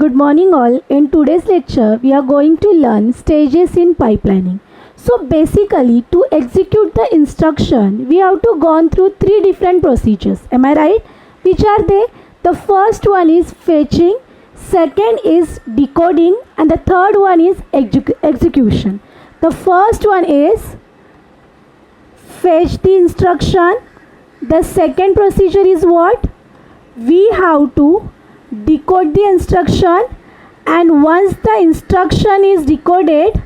Good morning all. In today's lecture, we are going to learn stages in pipelining. So basically, to execute the instruction, we have to go through three different procedures. Am I right? Which are they? The first one is fetching, second is decoding, and the third one is execution. The first one is fetch the instruction. The second procedure is what? We have to decode the instruction, and once the instruction is decoded,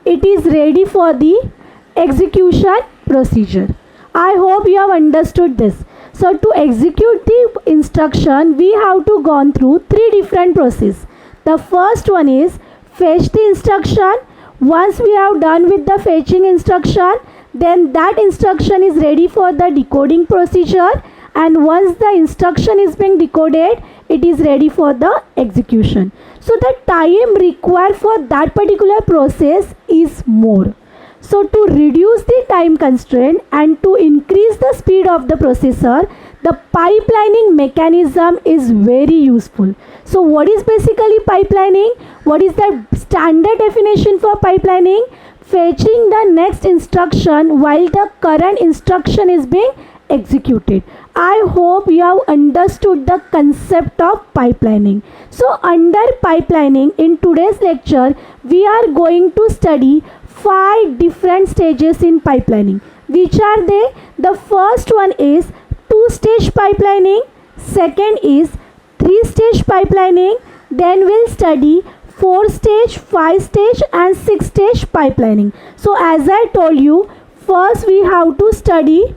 it is ready for the execution procedure. I hope you have understood this. So to execute the instruction, we have to go through three different processes. The first one is fetch the instruction. Once we have done with the fetching instruction, then that instruction is ready for the decoding procedure, and once the instruction is being decoded, it is ready for the execution. So the time required for that particular process is more. So to reduce the time constraint and to increase the speed of the processor, the pipelining mechanism is very useful. So what is basically pipelining? What is the standard definition for pipelining? Fetching the next instruction while the current instruction is being executed. I hope you have understood the concept of pipelining. So under pipelining, in today's lecture, we are going to study 5 different stages in pipelining. Which are they? The first one is 2-stage pipelining, second is 3-stage pipelining, then we'll study 4-stage, 5-stage and 6-stage pipelining. So as I told you, first we have to study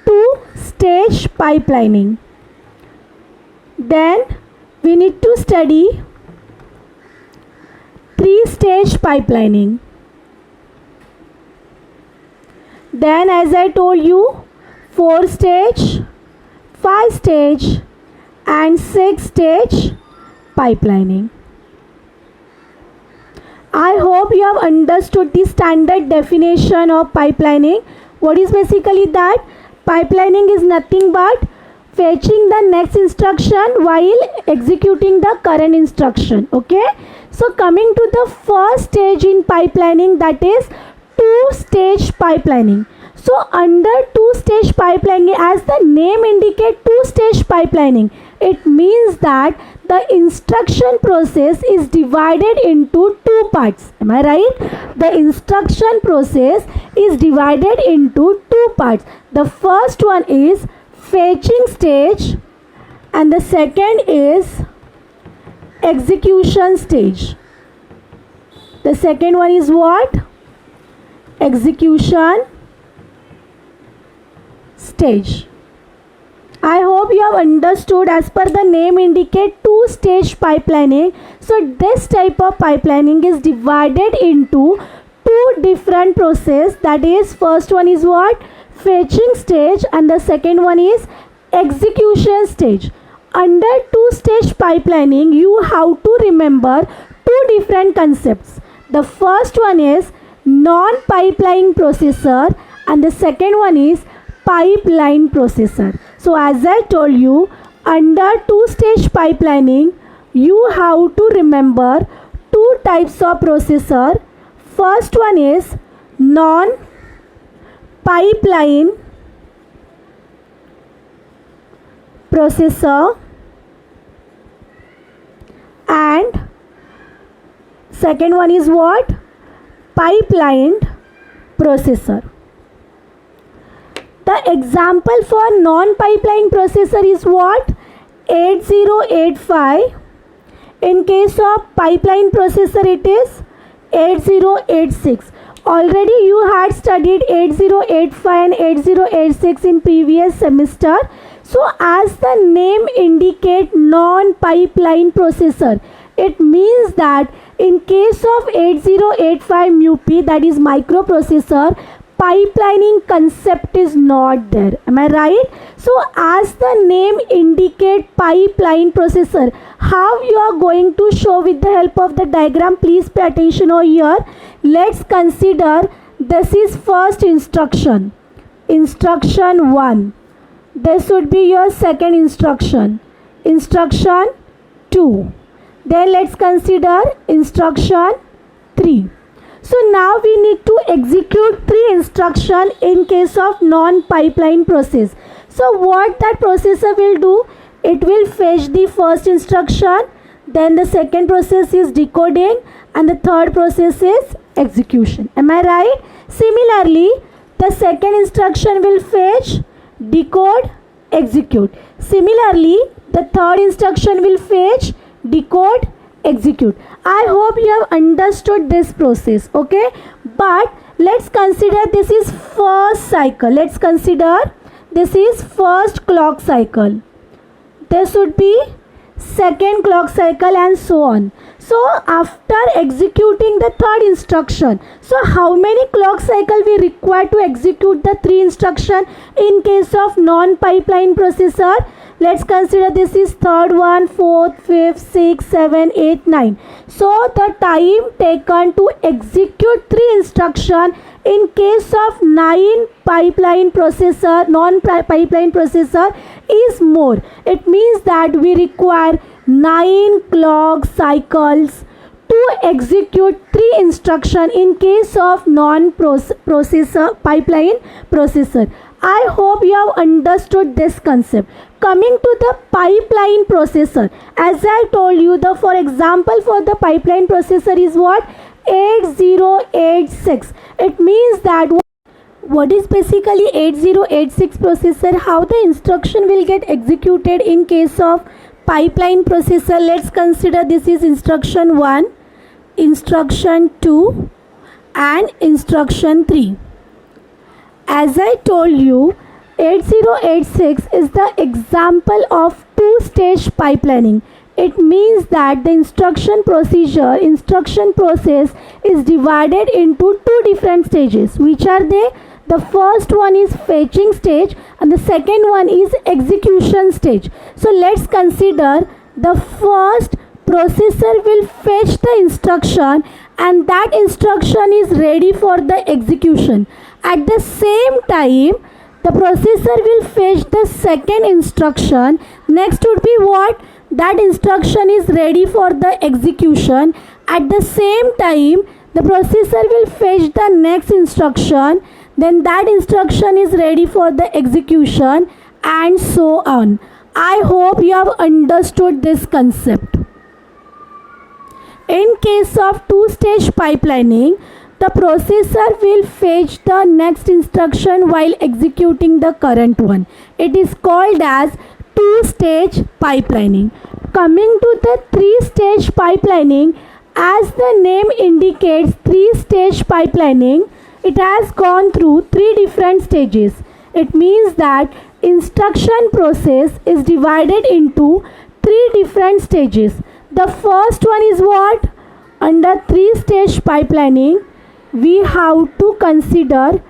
2-stage pipelining. Then we need to study 3-stage pipelining. Then as I told you, 4-stage, 5-stage and 6-stage pipelining. I hope you have understood the standard definition of pipelining. What is basically that? Pipelining is nothing but fetching the next instruction while executing the current instruction. Okay. So coming to the first stage in pipelining, that is 2-stage pipelining. So under 2-stage pipelining, as the name indicates, 2-stage pipelining, it means that the instruction process is divided into 2 parts. Am I right? The instruction process is divided into 2 parts. The first one is fetching stage and the second is execution stage. The second one is what? Execution stage. I hope you have understood. As per the name indicate, 2-stage pipelining. So this type of pipelining is divided into 2 different processes. That is, first one is what? Fetching stage and the second one is execution stage. Under 2-stage pipelining, you have to remember 2 different concepts. The first one is non-pipeline processor and the second one is pipeline processor. So as I told you, under 2-stage pipelining, you have to remember 2 types of processor. First one is non-pipeline processor and second one is what? Pipeline processor. The example for non-pipeline processor is what? 8085. In case of pipeline processor, it is 8086. Already you had studied 8085 and 8086 in previous semester. So as the name indicate, non-pipeline processor, it means that in case of 8085 MUPI, that is microprocessor, pipelining concept is not there. Am I right? So as the name indicate, pipeline processor, how you are going to show with the help of the diagram? Please pay attention over here. Let's consider this is first instruction. Instruction 1. This would be your second instruction. Instruction 2. Then let's consider instruction 3. So now we need to execute 3 instruction in case of non-pipeline process. So what that processor will do, it will fetch the first instruction, then the second process is decoding, and the third process is execution. Am I right? Similarly, the second instruction will fetch, decode, execute. Similarly, the third instruction will fetch, decode, execute. I hope you have understood this process, okay? But let's consider this is first cycle. Let's consider this is first clock cycle. There should be second clock cycle and so on. So after executing the third instruction, so how many clock cycle we require to execute the 3 instruction in case of non-pipeline processor? Let's consider this is third one, fourth, fifth, sixth, 7, 8, 9. So the time taken to execute 3 instruction in case of non-pipeline processor is more. It means that we require 9 clock cycles to execute 3 instruction in case of pipeline processor. I hope you have understood this concept. Coming to the pipeline processor, as I told you, for example for the pipeline processor is what? 8086. It means that what is basically 8086 processor, how the instruction will get executed in case of pipeline processor. Let's consider this is instruction 1, instruction 2 and instruction 3. As I told you, 8086 is the example of 2-stage pipelining. It means that the instruction process is divided into 2 different stages. Which are they? The first one is fetching stage and the second one is execution stage. So let's consider the first processor will fetch the instruction and that instruction is ready for the execution. At the same time, the processor will fetch the second instruction. Next would be what? That instruction is ready for the execution. At the same time, the processor will fetch the next instruction. Then that instruction is ready for the execution and so on. I hope you have understood this concept. In case of 2-stage pipelining, the processor will fetch the next instruction while executing the current one. It is called as 2-stage pipelining. Coming to the 3-stage pipelining, as the name indicates, 3-stage pipelining, it has gone through 3 different stages. It means that instruction process is divided into 3 different stages. The first one is what? Under 3-stage pipelining, we have to consider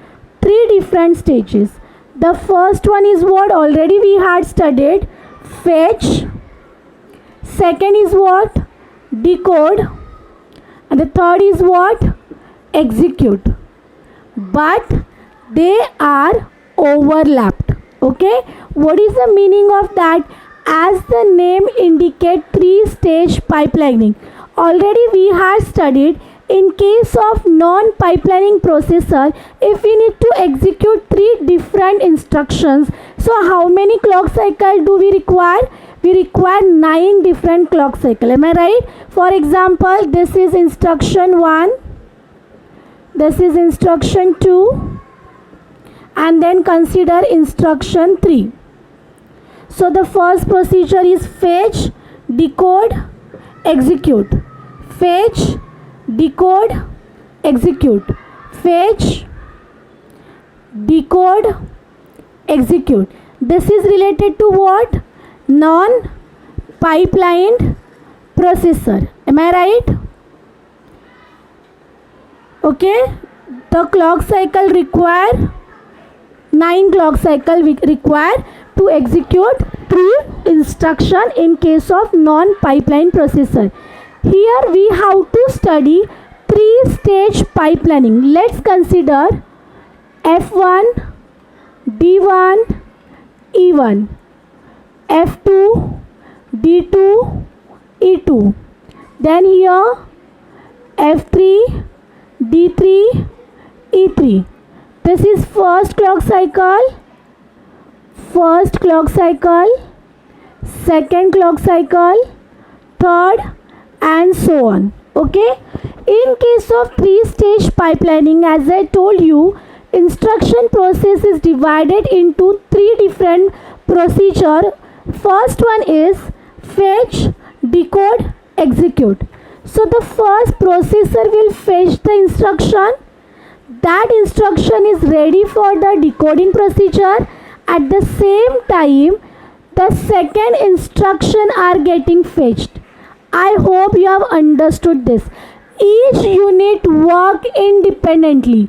3 different stages. The first one is what? Already we had studied, fetch. Second is what? Decode. And the third is what? Execute. But they are overlapped. Okay? What is the meaning of that? As the name indicates, 3-stage pipelining. Already we had studied, in case of non-pipelining processor, if we need to execute 3 different instructions, so how many clock cycle do we require? We require 9 different clock cycle. Am I right? For example, this is instruction 1, this is instruction 2, and then consider instruction 3. So the first procedure is fetch, decode, execute. Fetch, decode, execute. Fetch, decode, execute. This is related to what? Non-pipelined processor. Am I right? Okay. The clock cycle require 9 clock cycle we require to execute 3 instruction in case of non-pipeline processor. Here we have to study 3-stage pipelining. Let's consider F1, D1, E1, F2, D2, E2. Then here F3, D3, E3. This is first clock cycle, second clock cycle, third, and so on. Okay. In case of three-stage pipelining, as I told you, instruction process is divided into three different procedure. First one is fetch, decode, execute. So the first processor will fetch the instruction. That instruction is ready for the decoding procedure. At the same time, the second instruction are getting fetched. I hope you have understood this. Each unit work independently.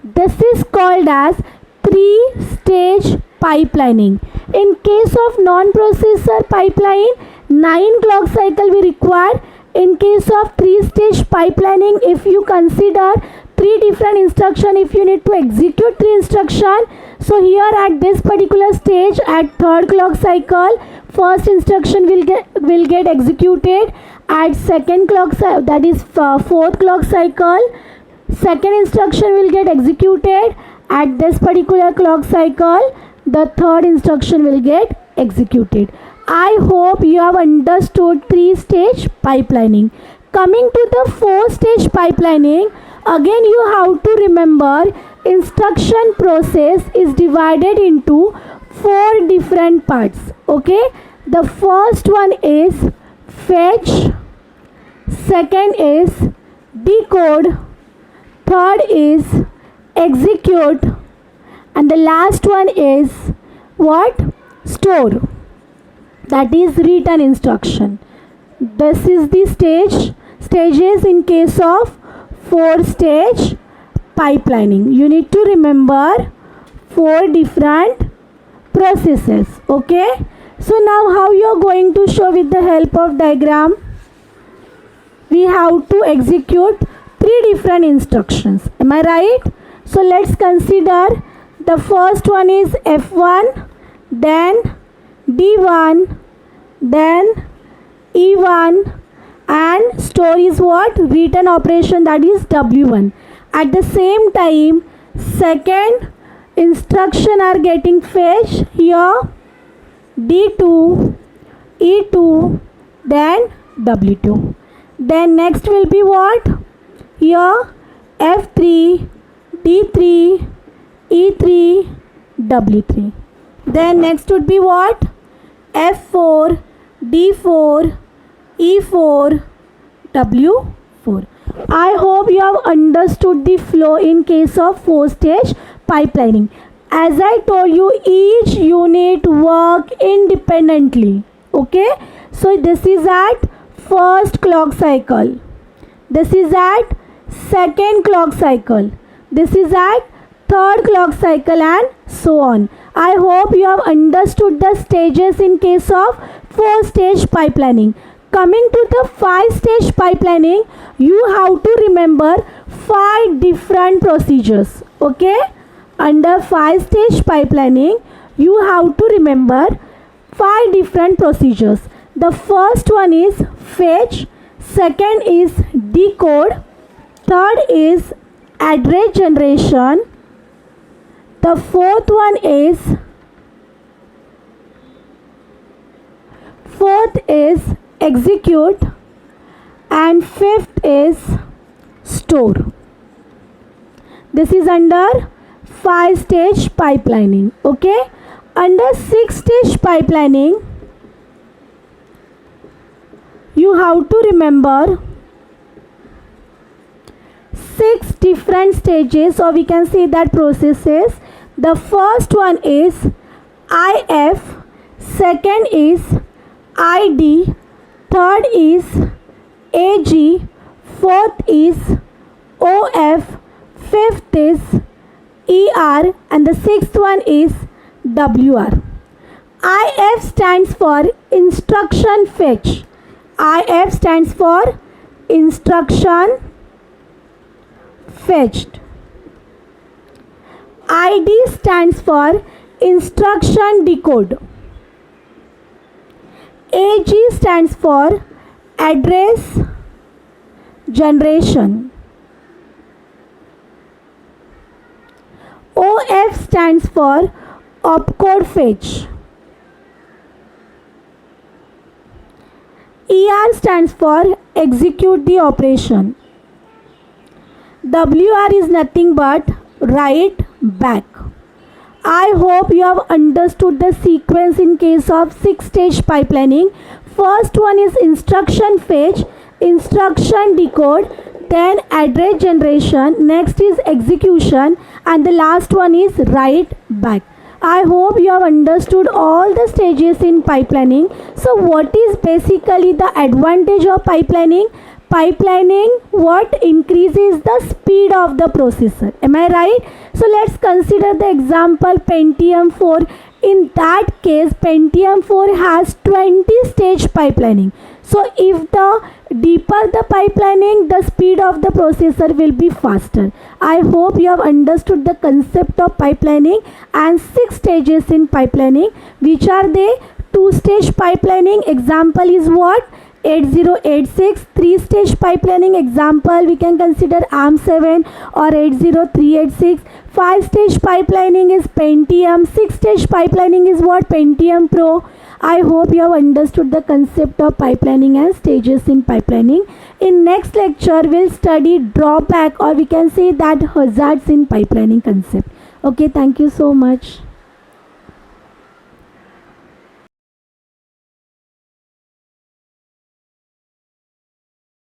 This is called as three-stage pipelining. In case of non-processor pipeline, 9 clock cycle we require. In case of three-stage pipelining, if you consider three different instruction, if you need to execute three instruction, so here at this particular stage, at third clock cycle, first instruction will get executed. At second clock cycle, that is fourth clock cycle, second instruction will get executed. At this particular clock cycle, the third instruction will get executed. I hope you have understood three-stage pipelining. Coming to the four-stage pipelining, again you have to remember instruction process is divided into four different parts. Okay, the first one is fetch, second is decode, third is execute, and the last one is what? Store. That is written instruction. This is the stages in case of four-stage pipelining. You need to remember four different processes. Okay. So now how you are going to show with the help of diagram? We have to execute three different instructions. Am I right? So let's consider the first one is F1, then D1, then E1, and store is what? Written operation, that is W1. At the same time, second instruction are getting fetched here, D2, E2, then W2. Then next will be what? Here F3, D3, E3, W3. Then next would be what? F4, D4, E4, W4. I hope you have understood the flow in case of four-stage pipelining. As I told you, each unit work independently. Okay. So this is at first clock cycle. This is at second clock cycle. This is at third clock cycle, and so on. I hope you have understood the stages in case of four-stage pipelining. Coming to the five-stage pipelining, you have to remember 5 different procedures. Okay? Under five-stage pipelining, you have to remember 5 different procedures. The first one is fetch, second is decode, third is address generation, the fourth is execute, and fifth is store. This is under 5-stage pipelining. Okay. Under 6-stage pipelining, you have to remember 6 different stages, or we can say that processes. The first one is IF, second is ID, third is AG, fourth is OF, fifth is ER, and the sixth one is WR. IF stands for instruction fetch. IF stands for instruction fetched. ID stands for instruction decode. AG stands for address generation. OF stands for opcode fetch. ER stands for execute the operation. WR is nothing but write back. I hope you have understood the sequence in case of 6-stage pipelining. First one is instruction fetch, instruction decode, then address generation, next is execution, and the last one is write back. I hope you have understood all the stages in pipelining. So what is basically the advantage of pipelining? Pipelining what increases the speed of the processor. Am I right? So let's consider the example Pentium 4. In that case, Pentium 4 has 20-stage pipelining. So if the deeper the pipelining, the speed of the processor will be faster. I hope you have understood the concept of pipelining and 6 stages in pipelining. Which are they? 2-stage pipelining. Example is what? 8086. 3-stage pipelining example we can consider ARM7 or 80386. 5-stage pipelining is Pentium. 6-stage pipelining is what? Pentium Pro. I hope you have understood the concept of pipelining and stages in pipelining. In next lecture we'll study drawback, or we can say that hazards in pipelining concept. Okay, thank you so much.